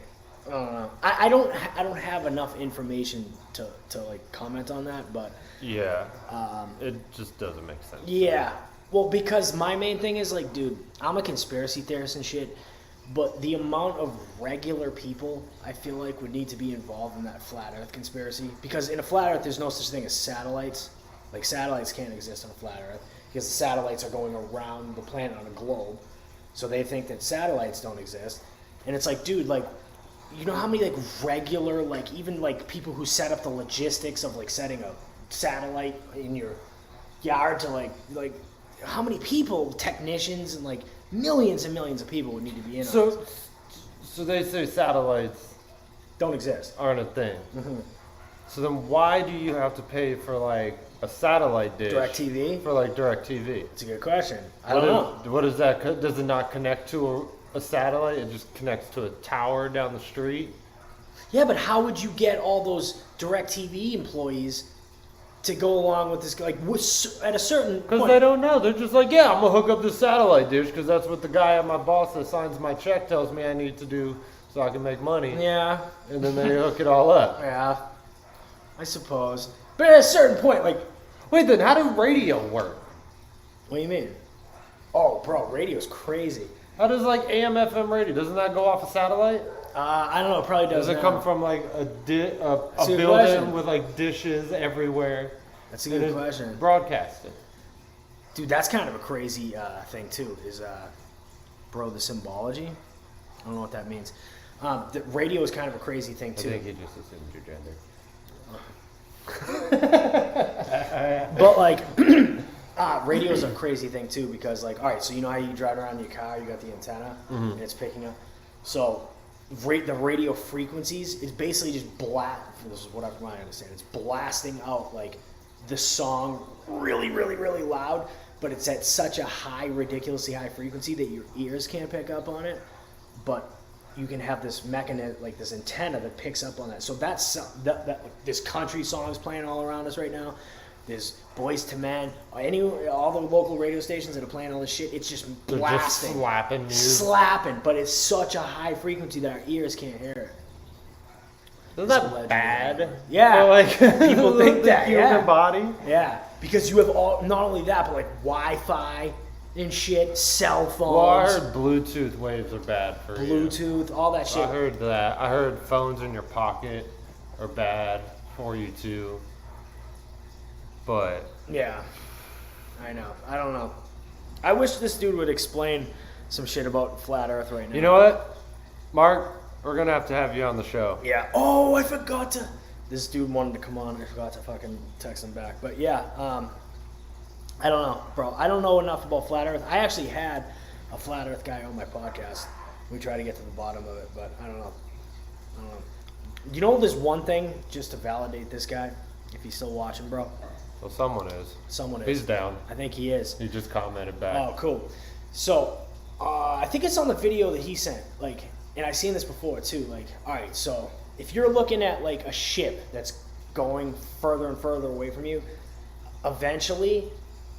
I don't know. I don't have enough information to like comment on that, but yeah, it just doesn't make sense. yeah. Well, because my main thing is like, dude, I'm a conspiracy theorist and shit, but the amount of regular people I feel like would need to be involved in that flat Earth conspiracy, because in a flat Earth there's no such thing as satellites. Like satellites can't exist on a flat Earth because the satellites are going around the planet on a globe, so they think that satellites don't exist. And it's like, dude, like, you know how many like regular, like even like people who set up the logistics of like setting a satellite in your yard to like how many people, technicians and like millions and millions of people would need to be in on this. So they say satellites Don't exist. aren't a thing. So then why do you have to pay for like a satellite dish? DirecTV? For like DirecTV. It's a good question. I don't know. What is that? Does it not connect to a satellite? It just connects to a tower down the street? Yeah, but how would you get all those DirecTV employees to go along with this? Like, at a certain Because point. they don't know. They're just like, yeah, I'm going to hook up this satellite dish because that's what the guy at my boss that signs my check tells me I need to do so I can make money. Yeah. And then they hook it all up. Yeah. I suppose. But at a certain point, like, Wait, then how does radio work? what do you mean? Oh, bro, radio's crazy. How does like AM, FM radio, doesn't that go off a satellite? I don't know, it probably does Does it now. come from like a That's a good building question. with like dishes everywhere? That's a good question. Broadcasting. Dude, that's kind of a crazy thing, too, is, bro, the symbology. I don't know what that means. The radio is kind of a crazy thing, I too. think he just assumed your gender. But like, radio's a crazy thing too because like, all right, so you know how you drive around in your car, you got the antenna and it's picking up. So the radio frequencies is basically just this is what I understand. It's blasting out like the song really, really, really loud, but it's at such a high, ridiculously high frequency that your ears can't pick up on it. But you can have this mechanism, like this antenna that picks up on that. So that's this country songs playing all around us right now. There's Boys to Men, all the local radio stations that are playing all this shit. It's just They're blasting, just slapping music. slapping, but it's such a high frequency that our ears can't hear it. Isn't that bad? Yeah, For, like, people think the that. human Yeah, body. yeah, because you have not only that, but like Wi-Fi and shit, cell phones, Well, I heard Bluetooth waves are bad for you. Bluetooth, all that shit. I heard that. I heard phones in your pocket are bad for you too. But Yeah, I know. I don't know. I wish this dude would explain some shit about flat Earth right now. you know what, Mark? We're gonna have to have you on the show. Yeah. Oh, I forgot to. This dude wanted to come on. I forgot to fucking text him back. But yeah, I don't know, bro. I don't know enough about flat Earth. I actually had a flat Earth guy on my podcast. We tried to get to the bottom of it, but I don't know. You know, there's one thing just to validate this guy, if he's still watching, bro. Well, someone is. Someone is. He's down. I think he is. He just commented back. Oh, cool. So, I think it's on the video that he sent. Like, and I've seen this before too. Like, all right, so if you're looking at like a ship that's going further and further away from you, eventually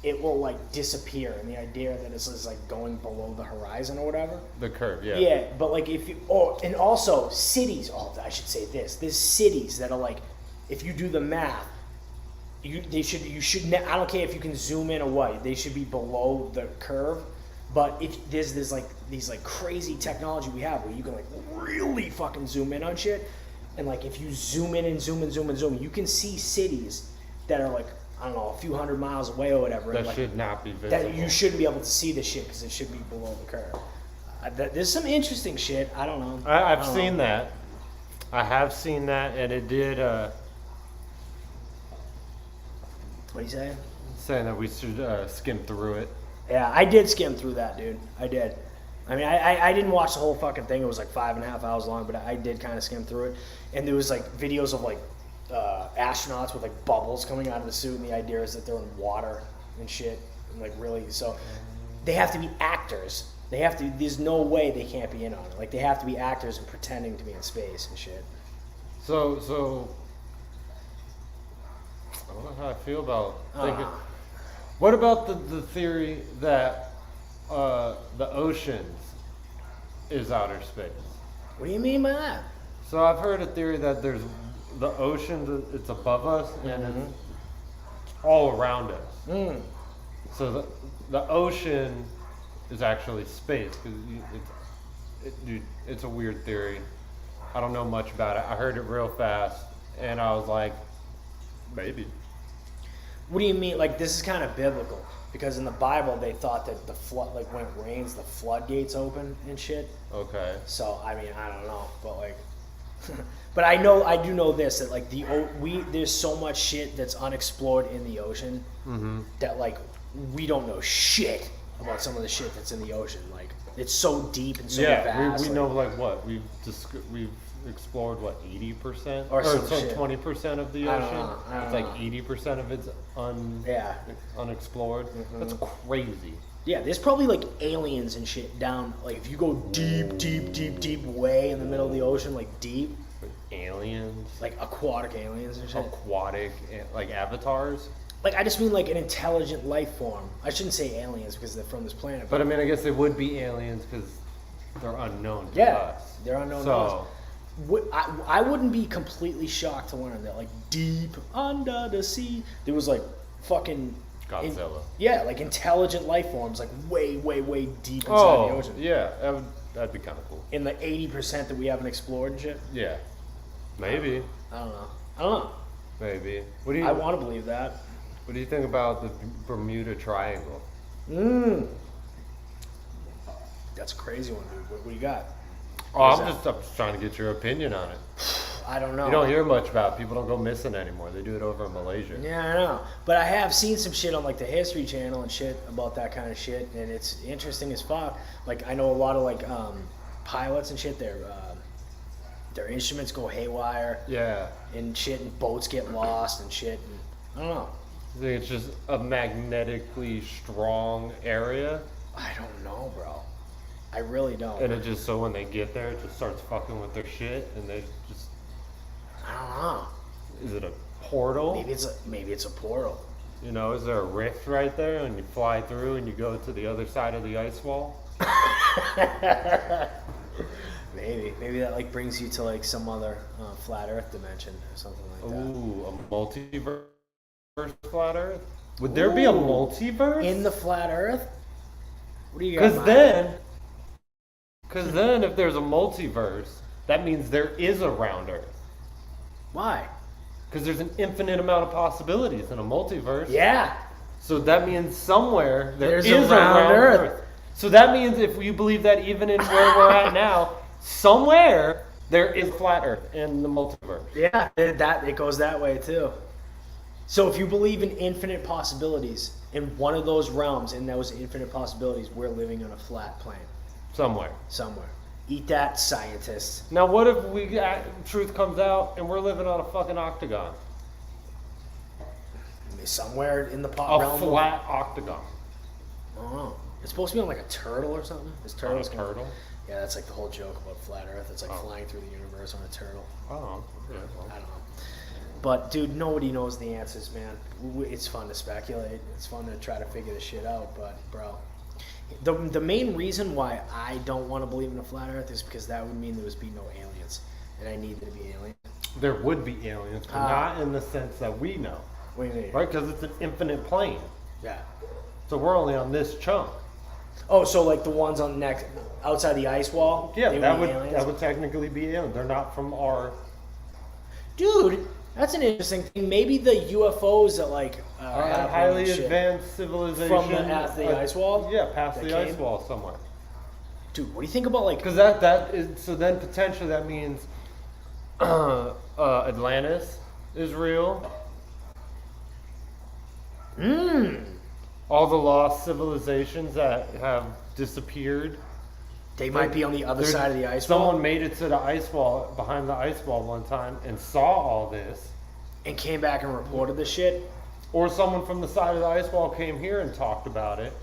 it will like disappear. And the idea that it's just like going below the horizon or whatever. The curve, yeah. Yeah, but like if you, and also cities. Oh, I should say this. There's cities that are like, if you do the math, you should. I don't care if you can zoom in or what. They should be below the curve. But if there's like these like crazy technology we have where you can like really fucking zoom in on shit, and like if you zoom in and zoom and zoom and zoom, you can see cities that are like, I don't know, a few hundred miles away or whatever. That like, should not be visible. That you shouldn't be able to see the shit because it should be below the curve. There's some interesting shit. I don't know. I've seen that. I have seen that, and it did. What are you saying? Saying that we should skim through it. Yeah, I did skim through that, dude. I did. I mean, I didn't watch the whole fucking thing. It was like 5.5 hours long, but I did kind of skim through it. And there was like videos of like astronauts with like bubbles coming out of the suit, and the idea is that they're in water and shit. And like really, so they have to be actors. They have to. There's no way they can't be in on it. Like they have to be actors and pretending to be in space and shit. So I don't know how I feel about thinking. What about the theory that the oceans is outer space? What do you mean by that? So I've heard a theory that there's the ocean, it's above us, and it's all around us. Mm. So the ocean is actually space. Dude, it's a weird theory. I don't know much about it. I heard it real fast, and I was like, maybe. What do you mean? Like, this is kind of biblical. Because in the Bible, they thought that the flood, like when it rains, the floodgates open and shit. Okay. So, I mean, I don't know. But like, but I do know this, that like there's so much shit that's unexplored in the ocean that like, we don't know shit about some of the shit that's in the ocean. Like, it's so deep and so vast. We know like what? We've explored what, 80% or so shit. 20% of the I ocean. don't know. It's like 80% of it's unexplored. That's crazy. Yeah, there's probably like aliens and shit down. Like if you go deep way in the middle of the ocean, like deep. Aliens. Like aquatic aliens and shit. Aquatic, like avatars. Like I just mean like an intelligent life form. I shouldn't say aliens because they're from this planet. But I mean, I guess they would be aliens because they're unknown to us. They're unknown to us. I wouldn't be completely shocked to learn that like deep under the sea there was like fucking Godzilla. Like intelligent life forms like way deep inside the ocean. Yeah, that'd be kind of cool. In the 80% that we haven't explored and shit. Yeah, maybe. I don't know. Maybe. I want to believe that. What do you think about the Bermuda Triangle? That's a crazy one, dude. What do you got? I'm just trying to get your opinion on it. I don't know. You don't hear much about it. People don't go missing anymore. They do it over in Malaysia. Yeah, I know. But I have seen some shit on like the History Channel and shit about that kind of shit, and it's interesting as fuck. Like I know a lot of like pilots and shit. Their instruments go haywire. Yeah. And shit, and boats get lost and shit. And I don't know. I think it's just a magnetically strong area. I don't know, bro. I really don't. And it just, so when they get there, it just starts fucking with their shit, and they just... I don't know. Is it a portal? Maybe it's a portal. You know, is there a rift right there, and you fly through, and you go to the other side of the ice wall? Maybe that like brings you to like some other flat Earth dimension or something like that. Ooh, a multiverse flat Earth? Would there be a multiverse? In the flat Earth? What do you got? Because then if there's a multiverse, that means there is a round Earth. Why? Because there's an infinite amount of possibilities in a multiverse. Yeah. So that means somewhere there's a round Earth. So that means if you believe that even in where we're at now, somewhere There is flat Earth in the multiverse. Yeah, it goes that way too. So if you believe in infinite possibilities, in one of those realms, in those infinite possibilities, we're living on a flat plane Somewhere. somewhere. Eat that, scientists. Now, what if truth comes out and we're living on a fucking octagon? Somewhere in the A realm. flat octagon. I don't know. It's supposed to be on like a turtle or something. This turtle's On a turtle? Yeah, that's like the whole joke about flat Earth. It's like flying through the universe on a turtle. Oh, yeah. Well. I don't know. But dude, nobody knows the answers, man. It's fun to speculate. It's fun to try to figure this shit out. But bro, the main reason why I don't want to believe in a flat Earth is because that would mean there would be no aliens, and I need there to be aliens. There would be aliens, but not in the sense that we know. What do you mean? Right? Because it's an infinite plane. Yeah. So we're only on this chunk. Oh, so like the ones on next outside the ice wall? Yeah, they that be would aliens? that would technically be aliens. They're not from our. Dude, that's an interesting thing. Maybe the UFOs that like A highly advanced civilization from the ice wall. Yeah, past that the ice came? wall somewhere. Dude, what do you think about like? Because that is so. Then potentially that means Atlantis is real. All the lost civilizations that have disappeared. They might be on the other side of the ice wall. Someone made it to the ice wall, behind the ice wall one time, and saw all this. And came back and reported the shit. Or someone from the side of the ice wall came here and talked about it.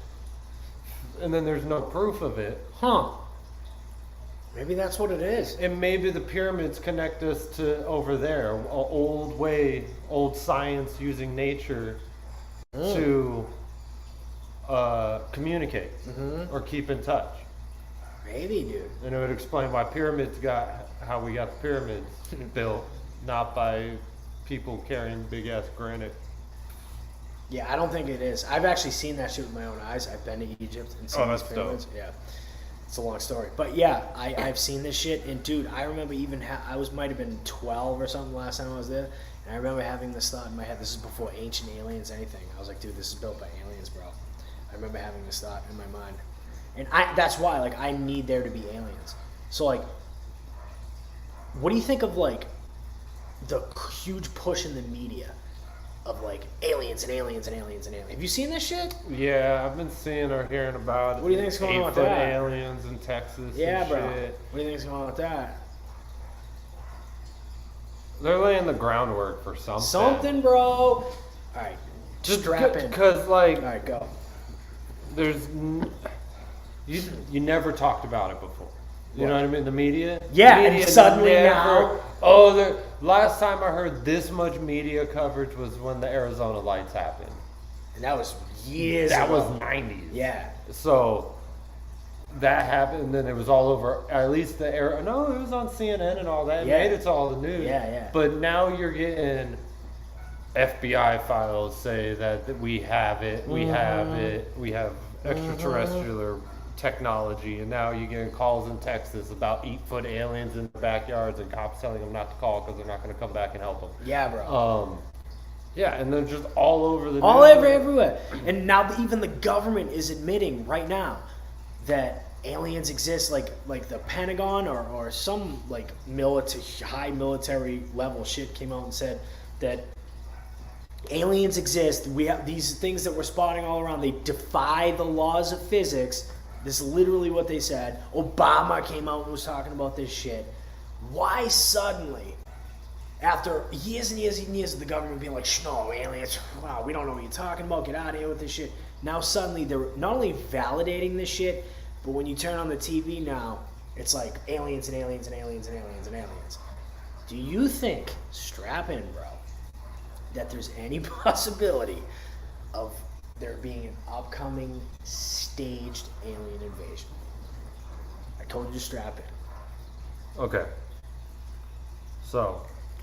And then there's no proof of it. Huh. Maybe that's what it is. And maybe the pyramids connect us to over there. Old science using nature to communicate or keep in touch. Maybe, dude. And it would explain why how we got the pyramids built, not by people carrying big ass granite. Yeah, I don't think it is. I've actually seen that shit with my own eyes. I've been to Egypt and seen these that's pyramids. dope. Yeah, it's a long story, but yeah, I've seen this shit. And dude, I remember even might have been 12 or something last time I was there, and I remember having this thought in my head. This is before ancient aliens, anything. I was like, dude, this is built by aliens, bro. I remember having this thought in my mind, and that's why like I need there to be aliens. So like, what do you think of like the huge push in the media of like aliens and aliens and aliens and aliens? Have you seen this shit? Yeah, I've been seeing or hearing about it. What do you think's going on with 8-foot that? aliens in Texas Yeah, and bro. shit. What do you think's going on with that? They're laying the groundwork for something. Something, bro. All right, strap in. Because like, All right, go. you never talked about it before. You know what I mean? The media. Yeah, the and media suddenly now- last time I heard this much media coverage was when the Arizona lights happened. And that was years That ago. was 90s. Yeah. So that happened, and then it was all over. At least it was on CNN and all that. It Yeah. made it to all the news. Yeah, yeah. But now you're getting FBI files say that we have it. We have it. We have extraterrestrial technology, and now you're getting calls in Texas about 8-foot aliens in the backyards, and cops telling them not to call because they're not going to come back and help them. Yeah, bro. Yeah, and they're just all over the All news. everywhere. And now even the government is admitting right now that aliens exist, like the Pentagon or some like high military level shit came out and said that aliens exist. We have these things that we're spotting all around. They defy the laws of physics. This is literally what they said. Obama came out and was talking about this shit. Why suddenly, after years and years and years of the government being like, no, aliens, wow, we don't know what you're talking about, get out of here with this shit. Now suddenly they're not only validating this shit, but when you turn on the TV now, it's like aliens and aliens and aliens and aliens and aliens. Do you think, strap in, bro, that there's any possibility of there being an upcoming staged alien invasion? I told you to strap in. Okay. So,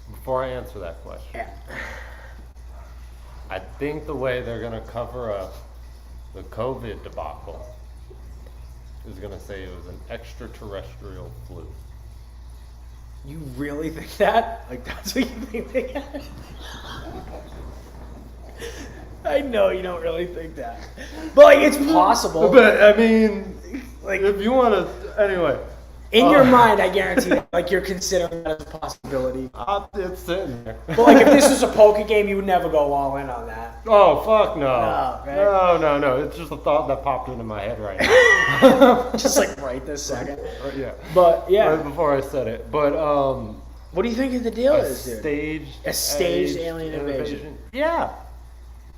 before I answer that question, Yeah. I think the way they're going to cover up the COVID debacle is going to say it was an extraterrestrial flu. You really think that? Like, that's what you think they got? I know you don't really think that. But, like, it's possible. But, I mean, Like, if you want to, anyway, In your mind, I guarantee that, like, you're considering that as a possibility. It's sitting there. But, like, if this was a poker game, you would never go all in on that. Oh, fuck no. No, right? No. It's just a thought that popped into my head right now. Just, like, right this second. Yeah. But, yeah. Right before I said it. But, What do you think the deal is, dude? A staged alien invasion. Yeah.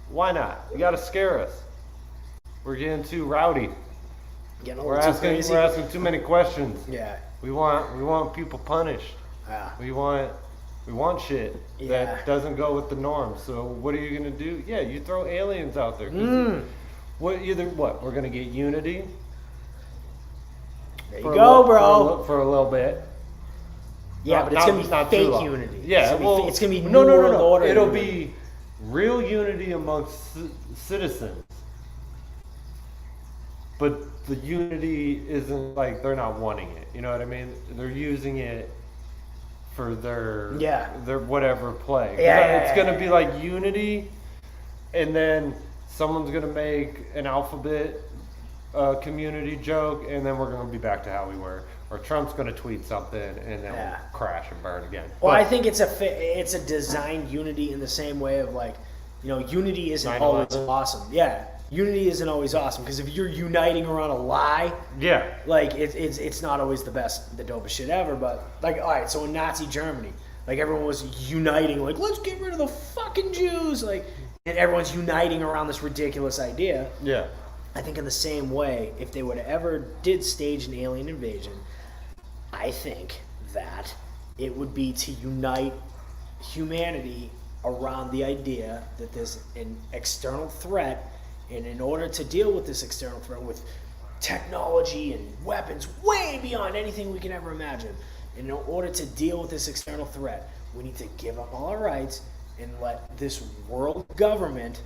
Why not? You gotta scare us. We're getting too rowdy. Getting a We're little too crazy. asking too many questions. Yeah. We want people punished. Yeah. We want shit Yeah. that doesn't go with the norm. So what are you gonna do? Yeah, you throw aliens out there. We're gonna get unity. There you go, bro. For a little bit. Yeah, but it's gonna be not too fake long. unity. Yeah, it's gonna be no. order. It'll be real unity amongst citizens. But the unity isn't like they're not wanting it. You know what I mean? They're using it for their whatever play. It's gonna be like unity, and then someone's gonna make an alphabet community joke, and then we're gonna be back to how we were. Or Trump's gonna tweet something, and then we'll crash and burn again. Well, I think it's a designed unity in the same way of, like, you know, unity isn't 9/11. always awesome. Yeah. Unity isn't always awesome because if you're uniting around a lie, like it's not always the dopest shit ever. But, like, all right, so in Nazi Germany, like, everyone was uniting, like, let's get rid of the fucking Jews, like, and everyone's uniting around this ridiculous idea. Yeah. I think in the same way, if they would have ever did stage an alien invasion, I think that it would be to unite humanity around the idea that there's an external threat. And in order to deal with this external threat with technology and weapons way beyond anything we can ever imagine, and in order to deal with this external threat, we need to give up all our rights and let this world government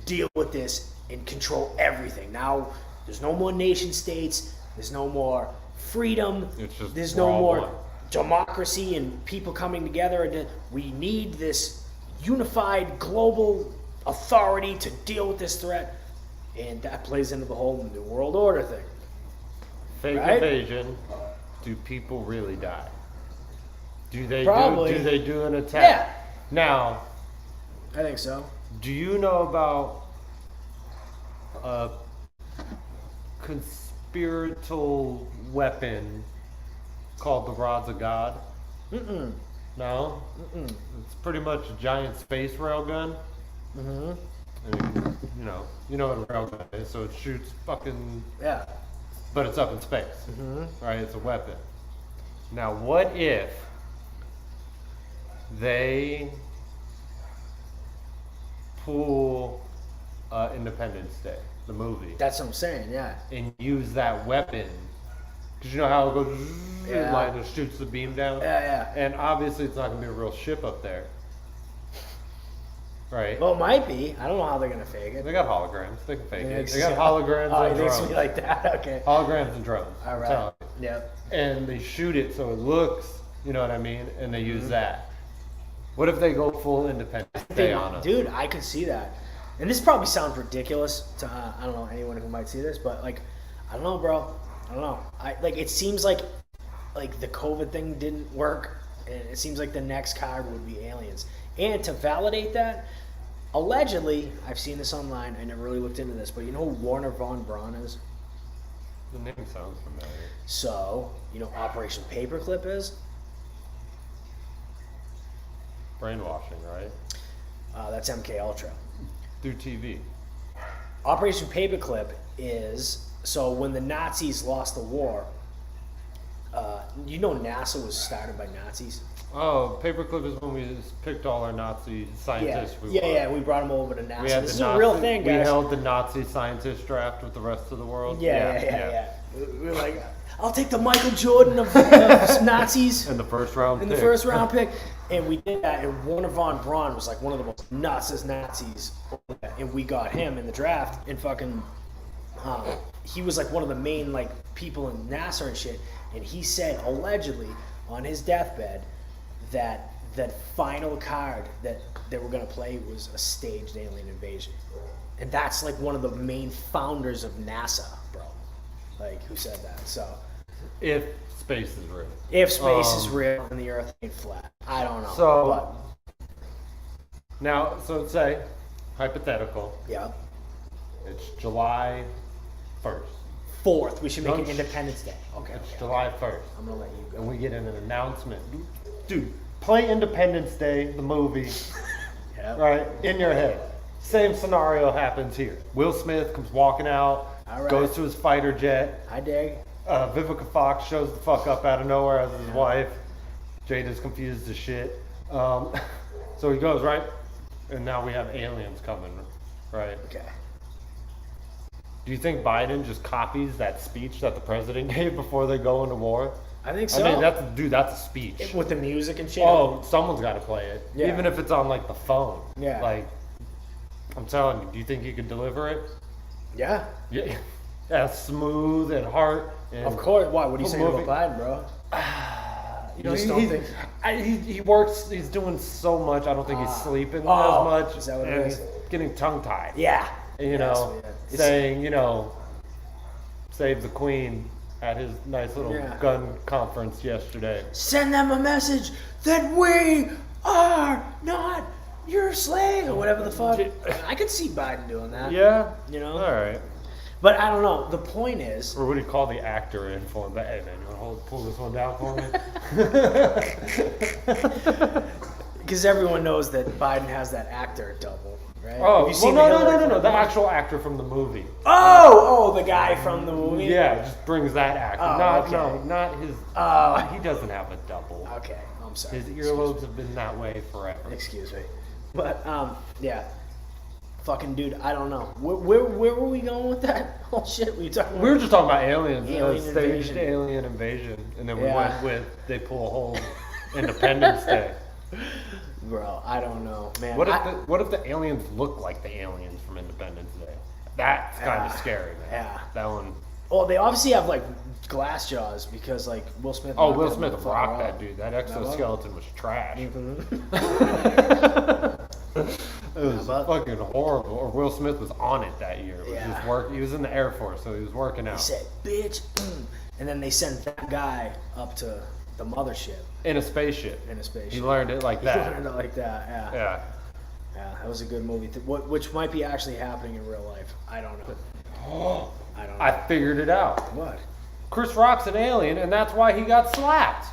deal with this and control everything. Now, there's no more nation states, there's no more freedom, there's no more democracy and people coming together. And we need this unified global authority to deal with this threat, and that plays into the whole New World Order thing. Fake invasion. Do people really die? Do they do an attack? Yeah. Now, I think so. Do you know about a conspiratorial weapon called the Rods of God? Mm-mm. No? Mm-mm. It's pretty much a giant space railgun. Mm-hmm. And, you know what a railgun is, so it shoots fucking... Yeah. But it's up in space. Mm-hmm. Right? It's a weapon. Now, what if they pull Independence Day, the movie, That's what I'm saying, yeah. and use that weapon? Because you know how it goes, Yeah. like it shoots the beam down? Yeah. And obviously it's not going to be a real ship up there. Right? Well, it might be. I don't know how they're going to fake it. They got holograms. They can fake it. They Yeah. got holograms Oh, and it makes drones. me like that? Okay. Holograms and drones. All I'm right. telling you. Yep. And they shoot it so it looks, you know what I mean? And they use that. What if they go full Independence Day on us? Dude, I could see that. And this probably sounds ridiculous to, I don't know, anyone who might see this, but, like, I don't know, bro. I don't know. It seems like the COVID thing didn't work, and it seems like the next card would be aliens. And to validate that, allegedly, I've seen this online, I never really looked into this, but you know who Warner Von Braun is? The name sounds familiar. So, you know Operation Paperclip is? Brainwashing, right? That's MK Ultra. Through TV. Operation Paperclip is, so when the Nazis lost the war, you know NASA was started by Nazis? Oh, Paperclip is when we just picked all our Nazi scientists. We brought them over to NASA. We had This the is a Nazi, real thing, we guys. held the Nazi scientist draft with the rest of the world. Yeah. We were like, I'll take the Michael Jordan of Nazis In the first round in pick. the first round pick. And we did that, and Warner Von Braun was like one of the most nutsest Nazis. And we got him in the draft, and fucking, he was like one of the main like people in NASA and shit. And he said, allegedly, on his deathbed, that final card that they were going to play was a staged alien invasion. And that's like one of the main founders of NASA, bro. Like, who said that? So, If space is real. If space is real and the Earth ain't flat, I don't know. So now, so say hypothetical. Yeah. It's July 1st. 4th. We should make it Independence Day. Okay. It's July 1st. I'm gonna let you go. And we get an announcement. Dude, play Independence Day, the movie, Yep. right, in your head. Same scenario happens here. Will Smith comes walking out, All right. goes to his fighter jet. I dig. Vivica Fox shows the fuck up out of nowhere as his wife. Jada's confused as shit. So he goes, right? And now we have aliens coming, right? Okay. Do you think Biden just copies that speech that the president gave before they go into war? I think so. I mean, that's a speech. With the music and shit. Oh, someone's got to play it. Yeah. Even if it's on like the phone. Yeah. Like, I'm telling you, do you think you could deliver it? Yeah. Yeah. As smooth and heart. And Of course. Why? What are you saying movie. about Biden, bro? You know, just don't think- he works. He's doing so much. I don't think he's sleeping as much. Is that what it and is? he's getting tongue tied. Yeah. You That's know, what it is. saying, you know, save the queen at his nice little Yeah. gun conference yesterday. Send them a message that we are not your slave or whatever the fuck. I could see Biden doing that. Yeah. You know? All right. But I don't know. The point is, Or would he call the actor in for him? Hey man, you want to pull this one down for me? because everyone knows that Biden has that actor double, right? Oh, Have you seen well, the no, Hillary the Clinton one? actual actor from the movie. Oh, the guy from the movie. Yeah, just brings that actor. Oh, okay. Not his. Oh. He doesn't have a double. Okay, I'm sorry. His earlobes have been that way forever. Excuse me. But yeah. Fucking dude, I don't know. Where were we going with that? Oh shit, we talking about? We were just talking about aliens, Alien staged invasion. alien invasion, and then we Yeah. went with they pull a whole Independence Day. Bro, I don't know, man. What if the aliens look like the aliens from Independence Day? That's kind of scary, man. Yeah. That one. Well, they obviously have like glass jaws because like Will Smith. Oh, knocked Will that Smith motherfucker rocked out. that dude. That exoskeleton was trash. It was but- fucking horrible. Or Will Smith was on it that year. It was Yeah. just work. He was in the Air Force, so he was working He out said, "Bitch," and then they sent that guy up to the mothership in a spaceship. in a spaceship. He learned it like He that. learned it like that. Yeah. Yeah. Yeah, that was a good movie. Which might be actually happening in real life. I don't know. I don't know. I figured it out. What? Chris Rock's an alien, and that's why he got slapped.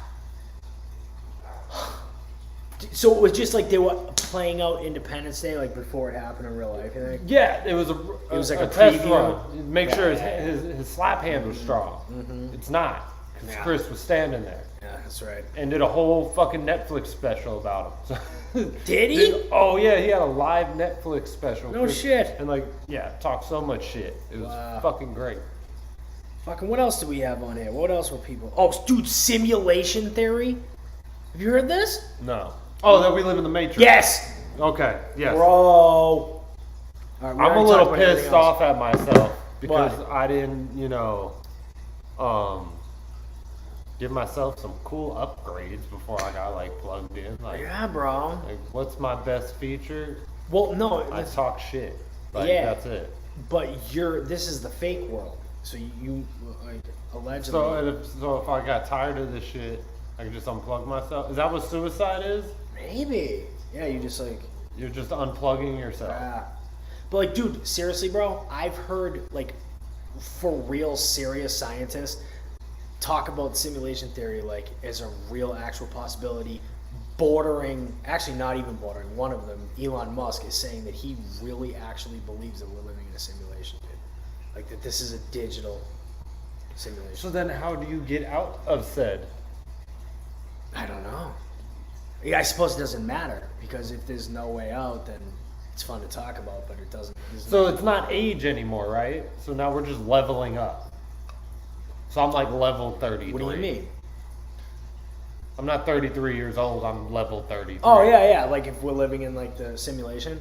So it was just like they were playing out Independence Day like before it happened in real life, you think? Yeah, it was a was like a test preview. run. Make sure Yeah. his slap hand was strong. It's not, because Yeah. Chris was standing there Yeah, that's right. and did a whole fucking Netflix special about him. Did he? Oh yeah, he had a live Netflix special. No shit. And like, yeah, talked so much shit. It was Wow. fucking great. Fucking what else do we have on here? What else were people? Oh, dude, simulation theory. Have you heard this? No. Oh, that we live in the Matrix. Yes, Okay. Yes. bro. All right, we I'm a already little talked about everything pissed else. off at myself because Why? I didn't, give myself some cool upgrades before I got like plugged in. Yeah, bro. Like, what's my best feature? Well, no, I talk shit. Like, Yeah. that's it. but this is the fake world. So you like allegedly. So if I got tired of this shit, I can just unplug myself. Is that what suicide is? Maybe. Yeah, you just like. You're just unplugging yourself. Yeah. But like, dude, seriously, bro, I've heard like for real serious scientists talk about simulation theory like as a real actual possibility, bordering, actually not even bordering. One of them, Elon Musk, is saying that he really actually believes that we're living in a simulation, dude. Like that this is a digital simulation. So then how do you get out of said? I don't know. Yeah, I suppose it doesn't matter because if there's no way out, then it's fun to talk about, but it doesn't. So it's not age anymore, right? So now we're just leveling up. So I'm like level 33. What do you mean? I'm not 33 years old. I'm level 33. Oh yeah. Like if we're living in like the simulation.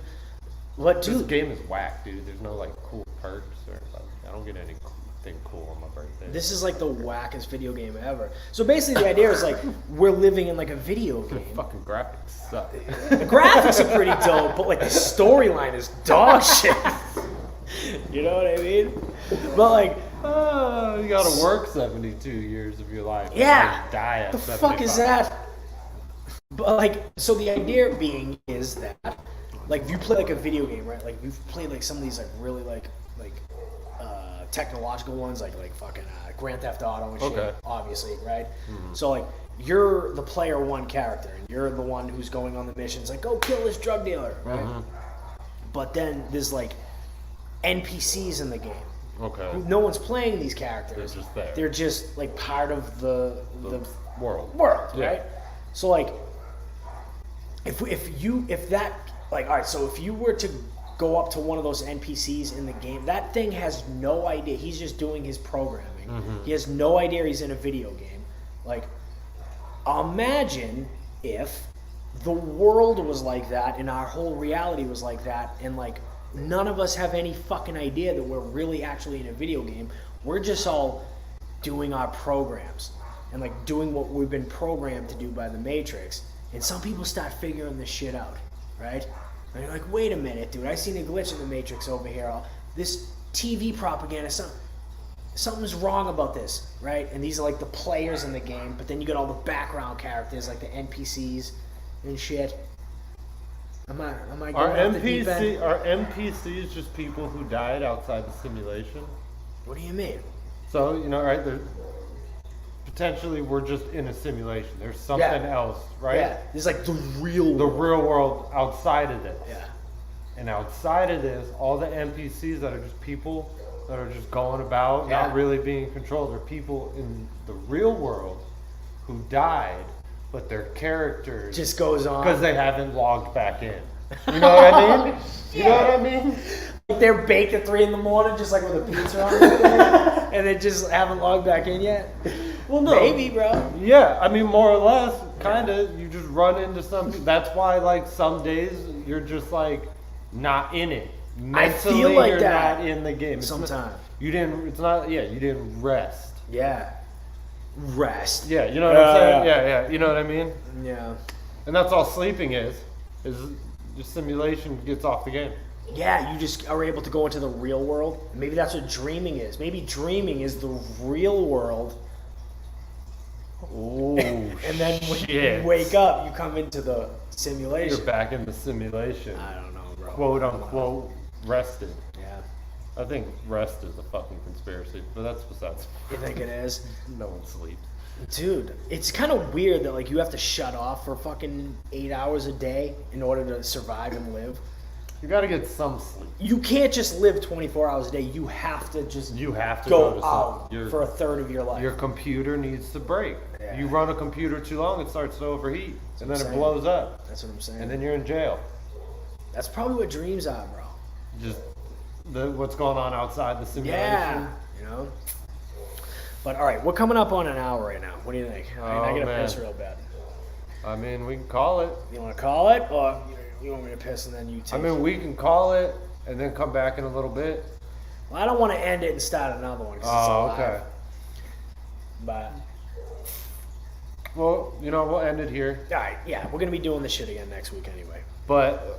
What, This dude? game is whack, dude. There's no like cool perks or like, I don't get anything cool on my birthday. This is like the wackest video game ever. So basically, the idea is like we're living in like a video game. Fucking graphics suck. The graphics are pretty dope, but like the storyline is dog shit. You know what I mean? But like You gotta work 72 years of your life. Yeah. And die at The 75. fuck is that? But like, so the idea being is that, like, if you play like a video game, right? Like, you've played like some of these like really like technological ones, like fucking Grand Theft Auto and shit. Okay. Obviously, right? So like, you're the player one character, and you're the one who's going on the missions, like, go kill this drug dealer, right? But then there's like NPCs in the game. Okay. No one's playing these characters. They're just there. They're just like part of the world. world, Yeah. right? So like, if that, like, all right, so if you were to go up to one of those NPCs in the game, that thing has no idea. He's just doing his programming. He has no idea he's in a video game. Like, imagine if the world was like that and our whole reality was like that, and like none of us have any fucking idea that we're really actually in a video game. We're just all doing our programs and like doing what we've been programmed to do by the Matrix. And some people start figuring this shit out, right? And you're like, wait a minute, dude, I seen a glitch in the Matrix over here. This TV propaganda, something's wrong about this, right? And these are like the players in the game, but then you got all the background characters, like the NPCs and shit. Am I going off the deep end? Are NPCs just people who died outside the simulation? What do you mean? So, you know, right, potentially we're just in a simulation. There's something else, right? Yeah, there's like the real world outside of this. Yeah. And outside of this, all the NPCs that are just people that are just going about, not really being controlled, are people in the real world who died, but their characters just goes on because they haven't logged back in. You know what I mean? You know what I mean? Like they're baked at 3 a.m, just like with a pizza on it, and they just haven't logged back in yet. Well, no. Maybe, bro. Yeah, I mean, more or less, kind of. You just run into something. That's why, like, some days you're just like not in it. Mentally, I feel like you're that not in the game. sometimes. You didn't. It's not. Yeah, you didn't rest. Yeah. Rest. Yeah, you know what I'm saying. Yeah. You know what I mean. Yeah. And that's all sleeping is your simulation gets off the game. Yeah, you just are able to go into the real world. Maybe that's what dreaming is. Maybe dreaming is the real world. Oh, and then when shit. you wake up, you come into the simulation. You're back in the simulation. I don't know, bro. Quote unquote rested. Yeah. I think rest is a fucking conspiracy, but that's besides. You think it is? No one sleeps. Dude, it's kind of weird that like you have to shut off for fucking 8 hours a day in order to survive and live. You gotta get some sleep. You can't just live 24 hours a day. You have to just You have to go to out sleep. for a third of your life. Your computer needs to break. Yeah. You run a computer too long, it starts to overheat, and what then I'm it blows up, That's what I'm saying. and then you're in jail. That's probably what dreams are, bro. Just what's going on outside the simulation. Yeah, you know. But all right, we're coming up on an hour right now. What do you think? I gotta piss real bad. I mean, we can call it. You want to call it, or you want me to piss and then you take? I mean, we can call it and then come back in a little bit. Well, I don't want to end it and start another one. 'Cause Oh, it's okay. alive. But Well, you know, we'll end it here. all right, yeah, we're gonna be doing this shit again next week anyway. But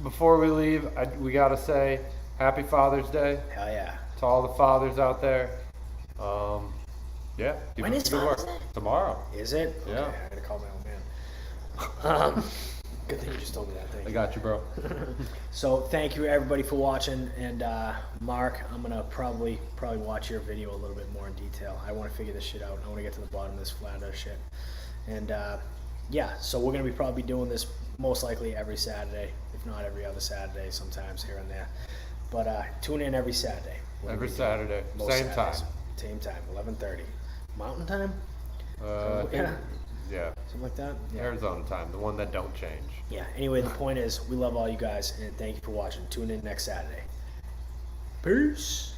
before we leave, we gotta say Happy Father's Day Hell yeah. to all the fathers out there. Yeah. keep When up is the good Father's work. Day? Tomorrow. Is it? Yeah. Okay, I gotta call my old man. Good thing you just told me that thing. I got you, bro. So thank you everybody for watching, and Mark, I'm gonna probably watch your video a little bit more in detail. I want to figure this shit out. I want to get to the bottom of this flat earth shit. And yeah, so we're gonna be probably doing this most likely every Saturday, if not every other Saturday, sometimes here and there. But tune in every Saturday. Every Saturday, Most same Saturdays. time. Same time, 11:30. Mountain time? I think- Yeah. Yeah. Something like that? Yeah. Arizona time, the one that don't change. Yeah, anyway, the point is, we love all you guys, and thank you for watching. Tune in next Saturday. Peace.